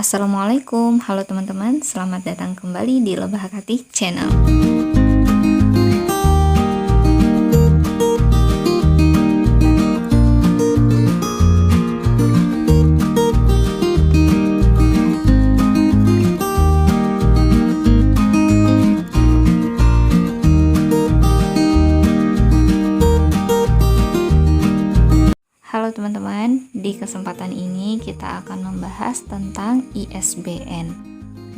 Assalamualaikum, halo teman-teman, selamat datang kembali di Lebah Hati Channel. Halo teman-teman, di kesempatan ini kita akan membahas tentang ISBN,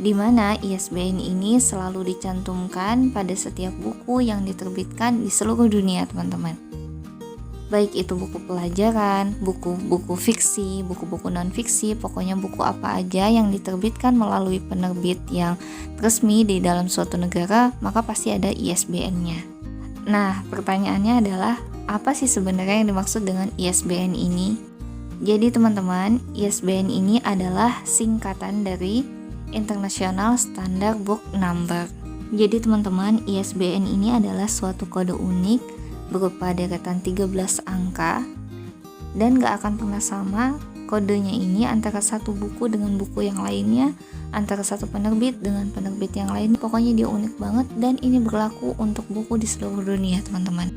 di mana ISBN ini selalu dicantumkan pada setiap buku yang diterbitkan di seluruh dunia teman-teman. Baik itu buku pelajaran, buku-buku fiksi, buku-buku non-fiksi, pokoknya buku apa aja yang diterbitkan melalui penerbit yang resmi di dalam suatu negara, maka pasti ada ISBN-nya. Nah, pertanyaannya adalah, apa sih sebenarnya yang dimaksud dengan ISBN ini? Jadi teman-teman, ISBN ini adalah singkatan dari International Standard Book Number. Jadi teman-teman, ISBN ini adalah suatu kode unik berupa deretan 13 angka dan gak akan pernah sama kodenya ini antara satu buku dengan buku yang lainnya, antara satu penerbit dengan penerbit yang lain. Pokoknya dia unik banget dan ini berlaku untuk buku di seluruh dunia teman-teman.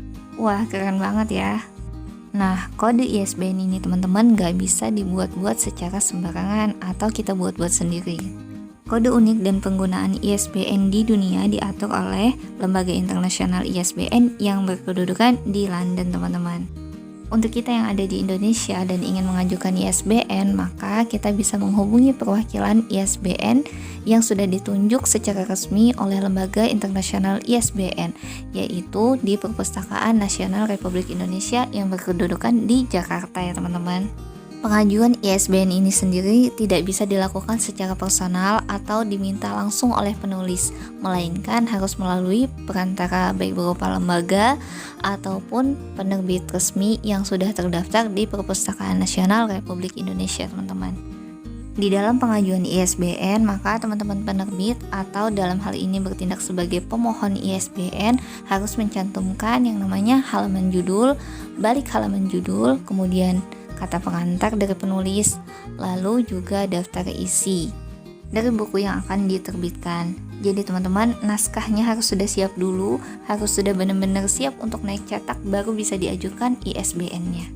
Wah, keren banget ya. Nah, kode ISBN ini teman-teman gak bisa dibuat-buat secara sembarangan atau kita buat-buat sendiri. Kode unik dan penggunaan ISBN di dunia diatur oleh Lembaga Internasional ISBN yang berkedudukan di London teman-teman. Untuk kita yang ada di Indonesia dan ingin mengajukan ISBN, maka kita bisa menghubungi perwakilan ISBN yang sudah ditunjuk secara resmi oleh Lembaga Internasional ISBN, yaitu di Perpustakaan Nasional Republik Indonesia yang berkedudukan di Jakarta ya teman-teman. Pengajuan ISBN ini sendiri tidak bisa dilakukan secara personal atau diminta langsung oleh penulis, melainkan harus melalui perantara baik berupa lembaga ataupun penerbit resmi yang sudah terdaftar di Perpustakaan Nasional Republik Indonesia, teman-teman. Di dalam pengajuan ISBN, maka teman-teman penerbit atau dalam hal ini bertindak sebagai pemohon ISBN harus mencantumkan yang namanya halaman judul, balik halaman judul, kemudian kata pengantar dari penulis, lalu juga daftar isi dari buku yang akan diterbitkan. Jadi teman-teman, naskahnya harus sudah siap dulu, harus sudah benar-benar siap untuk naik cetak, baru bisa diajukan ISBN-nya.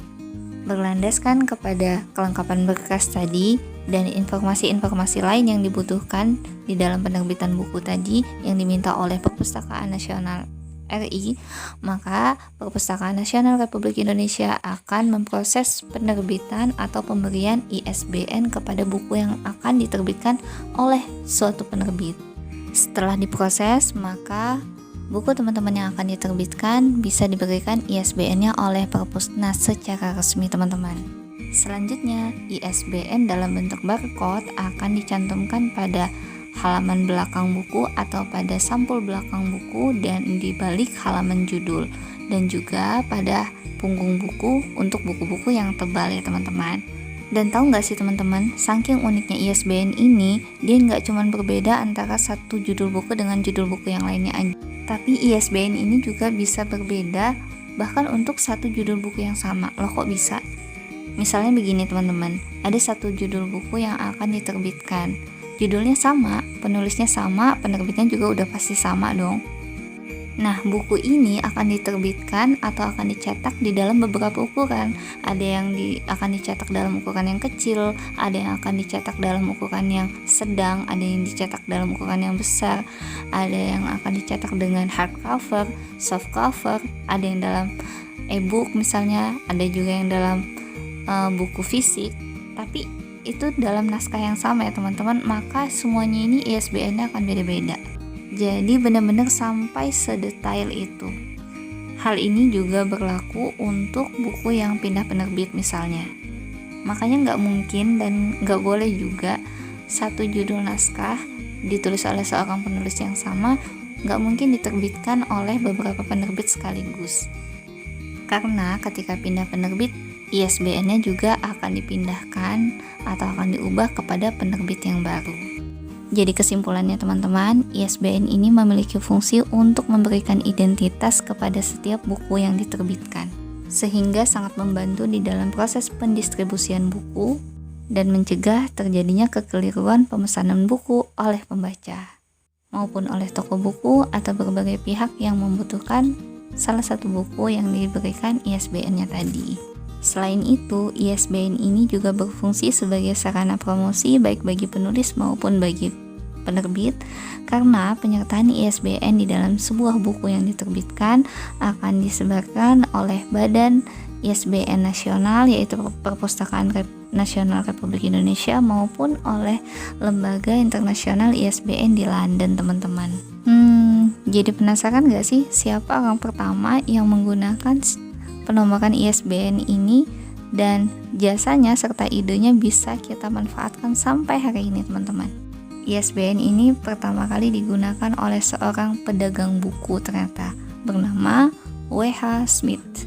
Berlandaskan kepada kelengkapan berkas tadi dan informasi-informasi lain yang dibutuhkan di dalam penerbitan buku tadi yang diminta oleh Perpustakaan Nasional RI, maka Perpustakaan Nasional Republik Indonesia akan memproses penerbitan atau pemberian ISBN kepada buku yang akan diterbitkan oleh suatu penerbit. Setelah diproses, maka buku teman-teman yang akan diterbitkan bisa diberikan ISBN-nya oleh Perpusnas secara resmi teman-teman. Selanjutnya, ISBN dalam bentuk barcode akan dicantumkan pada halaman belakang buku atau pada sampul belakang buku dan di balik halaman judul, dan juga pada punggung buku untuk buku-buku yang tebal ya teman-teman. Dan tahu nggak sih teman-teman, saking uniknya ISBN ini, dia nggak cuma berbeda antara satu judul buku dengan judul buku yang lainnya aja, tapi ISBN ini juga bisa berbeda bahkan untuk satu judul buku yang sama. Loh, kok bisa? Misalnya begini teman-teman, ada satu judul buku yang akan diterbitkan, judulnya sama, penulisnya sama, penerbitnya juga udah pasti sama dong. Nah, buku ini akan diterbitkan atau akan dicetak di dalam beberapa ukuran. Ada yang akan dicetak dalam ukuran yang kecil, ada yang akan dicetak dalam ukuran yang sedang, ada yang dicetak dalam ukuran yang besar, ada yang akan dicetak dengan hardcover, softcover, ada yang dalam e-book misalnya, ada juga yang dalam buku fisik. Tapi itu dalam naskah yang sama ya teman-teman, maka semuanya ini ISBN-nya akan beda-beda. Jadi benar-benar sampai sedetail itu. Hal ini juga berlaku untuk buku yang pindah penerbit misalnya. Makanya nggak mungkin dan nggak boleh juga satu judul naskah ditulis oleh seorang penulis yang sama nggak mungkin diterbitkan oleh beberapa penerbit sekaligus. Karena ketika pindah penerbit, ISBN-nya juga akan dipindahkan atau akan diubah kepada penerbit yang baru. Jadi kesimpulannya teman-teman, ISBN ini memiliki fungsi untuk memberikan identitas kepada setiap buku yang diterbitkan, sehingga sangat membantu di dalam proses pendistribusian buku dan mencegah terjadinya kekeliruan pemesanan buku oleh pembaca maupun oleh toko buku atau berbagai pihak yang membutuhkan salah satu buku yang diberikan ISBN-nya tadi. Selain itu, ISBN ini juga berfungsi sebagai sarana promosi baik bagi penulis maupun bagi penerbit, karena penyertaan ISBN di dalam sebuah buku yang diterbitkan akan disebarkan oleh Badan ISBN Nasional, yaitu Perpustakaan Nasional Republik Indonesia, maupun oleh Lembaga Internasional ISBN di London, teman-teman. Jadi penasaran gak sih siapa orang pertama yang menggunakan penomoran ISBN ini, dan jasanya serta idenya bisa kita manfaatkan sampai hari ini, teman-teman. ISBN ini pertama kali digunakan oleh seorang pedagang buku ternyata, bernama W.H. Smith.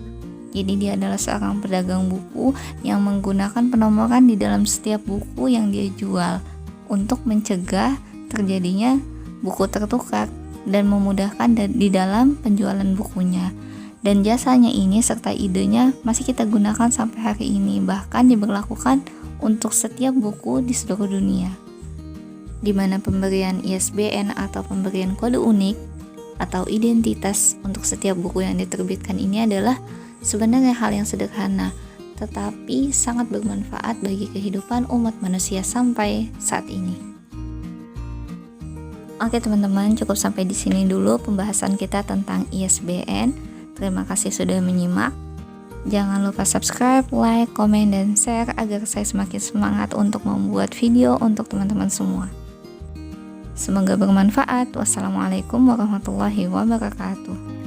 Jadi dia adalah seorang pedagang buku yang menggunakan penomoran di dalam setiap buku yang dia jual untuk mencegah terjadinya buku tertukar dan memudahkan di dalam penjualan bukunya. Dan jasanya ini serta idenya masih kita gunakan sampai hari ini, bahkan diberlakukan untuk setiap buku di seluruh dunia, di mana pemberian ISBN atau pemberian kode unik atau identitas untuk setiap buku yang diterbitkan ini adalah sebenarnya hal yang sederhana, tetapi sangat bermanfaat bagi kehidupan umat manusia sampai saat ini. Oke teman-teman, cukup sampai di sini dulu pembahasan kita tentang ISBN. Terima kasih sudah menyimak. Jangan lupa subscribe, like, komen, dan share agar saya semakin semangat untuk membuat video untuk teman-teman semua. Semoga bermanfaat. Wassalamualaikum warahmatullahi wabarakatuh.